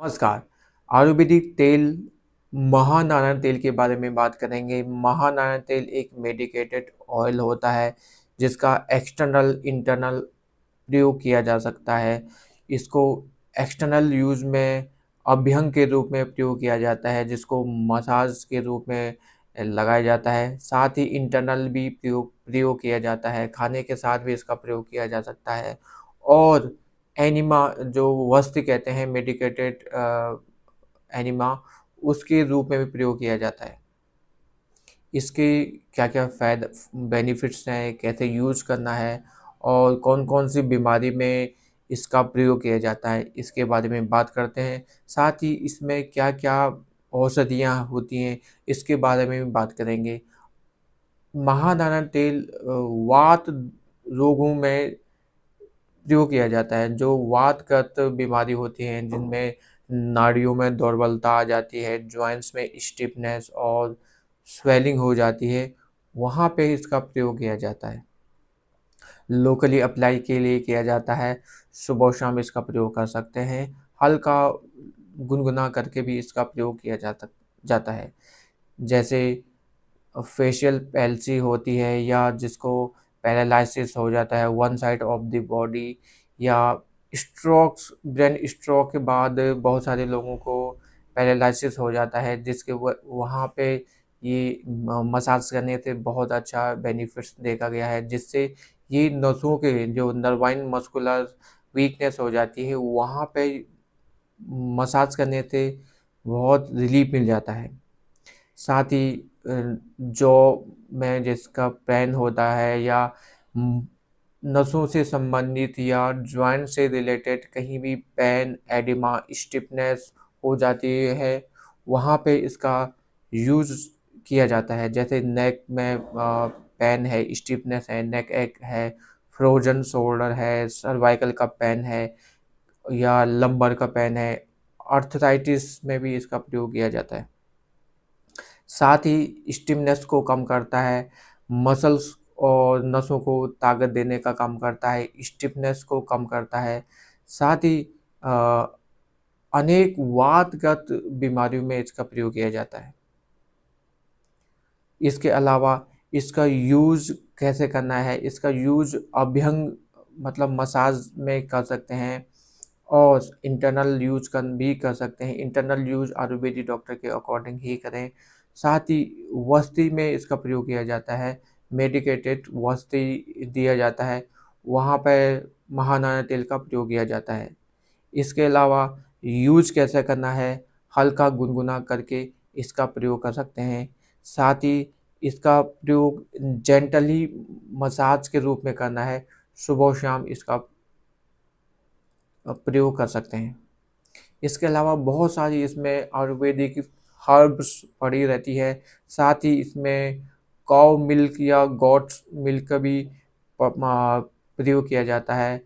नमस्कार। आयुर्वेदिक तेल महानारायण तेल के बारे में बात करेंगे। महानारायण तेल एक मेडिकेटेड ऑयल होता है जिसका एक्सटर्नल इंटरनल प्रयोग किया जा सकता है। इसको एक्सटर्नल यूज़ में अभ्यंग के रूप में प्रयोग किया जाता है, जिसको मसाज के रूप में लगाया जाता है। साथ ही इंटरनल भी प्रयोग प्रयोग किया जाता है, खाने के साथ भी इसका प्रयोग किया जा सकता है। और एनिमा जो वस्त्र कहते हैं मेडिकेटेड एनिमा, उसके रूप में भी प्रयोग किया जाता है। इसके क्या-क्या बेनिफिट्स हैं, कैसे यूज़ करना है और कौन-कौन सी बीमारी में इसका प्रयोग किया जाता है, इसके बारे में बात करते हैं। साथ ही इसमें क्या-क्या औषधियाँ होती हैं, इसके बारे में भी बात करेंगे। महानारायण तेल वात रोगों में प्रयोग किया जाता है, जो वातगत बीमारी होती हैं, जिनमें नाड़ियों में दुर्बलता आ जाती है, जॉइंट्स में स्टिफनेस और स्वेलिंग हो जाती है, वहाँ पे इसका प्रयोग किया जाता है। लोकली अप्लाई के लिए किया जाता है, सुबह-शाम इसका प्रयोग कर सकते हैं। हल्का गुनगुना करके भी इसका प्रयोग किया जाता है। जैसे फेशियल पैल्सी होती है या जिसको पैरालिसिस हो जाता है one side of the body, या स्ट्रोक्स ब्रेन स्ट्रोक के बाद बहुत सारे लोगों को पैरालिसिस हो जाता है, जिसके वहाँ पे ये मसाज करने से बहुत अच्छा बेनिफिट्स देखा गया है, जिससे ये नसों के जो नर्वाइन मस्कुलर वीकनेस हो जाती है, वहाँ पे मसाज करने से बहुत रिलीफ मिल जाता है। साथ ही जॉ में जिसका पेन होता है, या उम, नसों से संबंधित या जॉइंट से रिलेटेड कहीं भी पेन, एडिमा, स्टिफनेस हो जाती है, वहाँ पे इसका यूज़ किया जाता है। जैसे नेक में पेन है, स्टिफनेस है, नेक एक है, फ्रोज़न शोल्डर है, सर्वाइकल का पेन है या लंबर का पेन है, आर्थराइटिस में भी इसका प्रयोग किया जाता है। साथ ही स्टिफनेस को कम करता है, मसल्स और नसों को ताकत देने का काम करता है, स्टिफनेस को कम करता है। साथ ही अ, अनेक वातगत बीमारियों में इसका प्रयोग किया जाता है। इसके अलावा इसका यूज़ कैसे करना है, इसका यूज़ अभ्यंग मतलब मसाज में कर सकते हैं और इंटरनल यूज़ भी कर सकते हैं। इंटरनल यूज़ आयुर्वेदिक डॉक्टर के अकॉर्डिंग ही करें। साथ ही वस्ती में इसका प्रयोग किया जाता है, मेडिकेटेड वस्ती दिया जाता है, वहाँ पे महानारायण तेल का प्रयोग किया जाता है। इसके अलावा यूज़ कैसे करना है, हल्का गुनगुना करके इसका प्रयोग कर सकते हैं। साथ ही इसका प्रयोग जेंटली मसाज के रूप में करना है, सुबह-शाम इसका प्रयोग कर सकते हैं। इसके अलावा बहुत सारी इसमें आयुर्वेदिक हर्ब्स पड़ी रहती है। साथ ही इसमें काऊ मिल्क या गोट्स मिल्क का भी प्रयोग किया जाता है।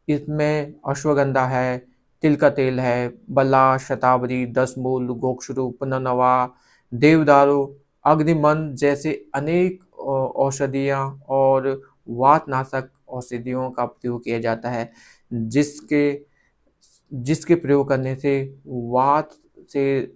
इसमें अश्वगंधा है, तिल का तेल है, बल्ला, शतावरी, दसमूल, गोक्षरू, पुनर्नवा, देवदारू, अग्निमंद जैसे अनेक औषधियाँ और वातनाशक औषधियों का प्रयोग किया जाता है, जिसके जिसके प्रयोग करने से वात से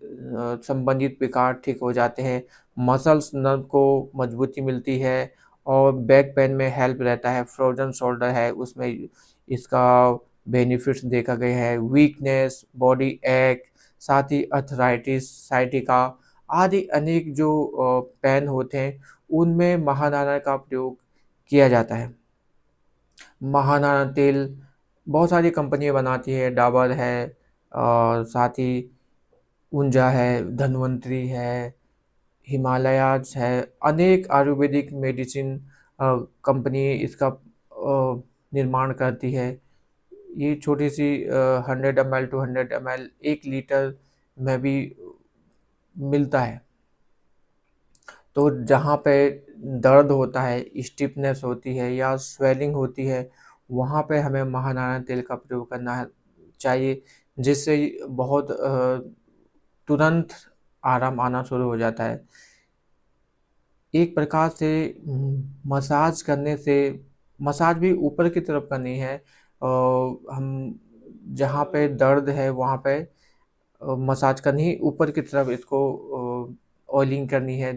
संबंधित विकार ठीक हो जाते हैं, मसल्स नर्व को मजबूती मिलती है और बैक पेन में हेल्प रहता है, फ्रोज़न शोल्डर है उसमें इसका बेनिफिट्स देखा गया है, वीकनेस, बॉडी एक, साथ ही अर्थराइटिस, साइटिका आदि अनेक जो पेन होते हैं, उनमें महानारायण का प्रयोग किया जाता है। महानारायण तेल बहुत सारी कंपनियाँ बनाती है, डाबर है और साथ ही ऊंजा है, धन्वंतरी है, हिमालयाज़ है, अनेक आयुर्वेदिक मेडिसिन कंपनी इसका निर्माण करती है। ये छोटी-सी 100 एमएल टू 100 एमएल 1 लीटर में भी मिलता है। तो जहाँ पे दर्द होता है, स्टिफनेस होती है या स्वेलिंग होती है, वहाँ पे हमें महानारायण तेल का प्रयोग करना चाहिए, जिससे बहुत तुरंत आराम आना शुरू हो जाता है। एक प्रकार से मसाज करने से मसाज भी ऊपर की तरफ करनी है, हम जहाँ पे दर्द है वहाँ पे मसाज करनी है, ऊपर की तरफ इसको ऑयलिंग करनी है।